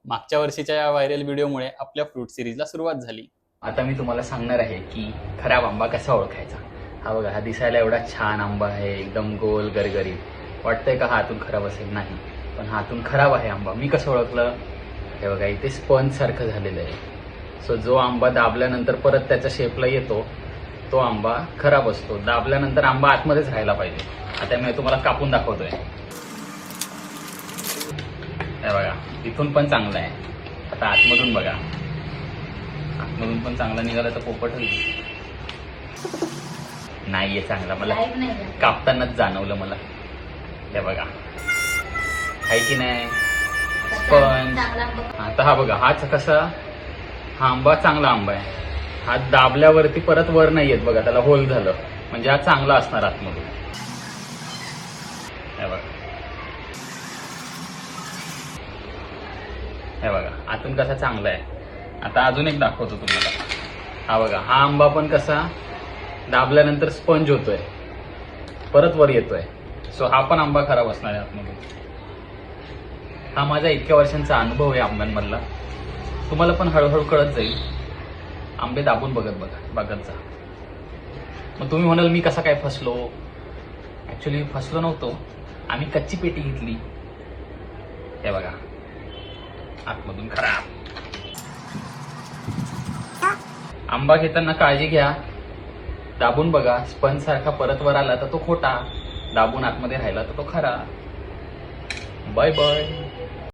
मागच्या वर्षीच्या या व्हायरल व्हिडिओमुळे आपल्या फ्रूट सिरीजला सुरुवात झाली। आता मी तुम्हाला सांगणार आहे की खराब आंबा कसा ओळखायचा। हा बघा, हा दिसायला एवढा छान आंबा आहे, एकदम गोल गरगरीत। वाटतंय का हा हातून खराब असेल? नाही, पण हातून खराब आहे आंबा। मी कसं ओळखलं? हे बघा, इथे स्पंज सारखं झालेलं आहे। सो जो आंबा दाबल्यानंतर परत त्याच्या शेपला येतो तो आंबा खराब असतो। दाबल्यानंतर आंबा आतमध्येच राहायला पाहिजे। आता मी तुम्हाला कापून दाखवतोय। हे बघा, इथून पण चांगला आहे। आता आतमधून बघा, आतमधून पण चांगला निघाला तर पोपट होईल। नाहीये चांगला, मला कापतानाच जाणवलं मला। हे बघा, आहे की नाही? पण आता हा बघा, हाच कसा, हा आंबा चांगला आंबा आहे। हा दाबल्यावरती परत वर नाही येत बघा, त्याला होल झालं म्हणजे हा चांगला असणार आतमधून। हे बघा, हे बघा, आतून कसा चांगला आहे। आता अजून एक दाखवतो तुम्हाला। हा बघा, हा आंबा पण कसा दाबल्यानंतर स्पंज होतोय, परत वर येतोय। सो हा पण आंबा खराब असणार आहे आतमधून। हा माझा इतक्या वर्षांचा अनुभव आहे आंब्यांमधला। तुम्हाला पण हळूहळू कळत जाईल। आंबे दाबून बघत जा। मग तुम्ही म्हणाल मी कसा काय फसलो? ऍक्च्युली फसलो नव्हतो, आम्ही कच्ची पेटी घेतली। हे बघा, आतमधून खराब। आंबा घेताना काळजी घ्या, दाबून बघा। स्पंज सारखा परत वर आला तर तो खोटा, दाबून आतमध्ये राहिला तर तो खरा। Bye bye.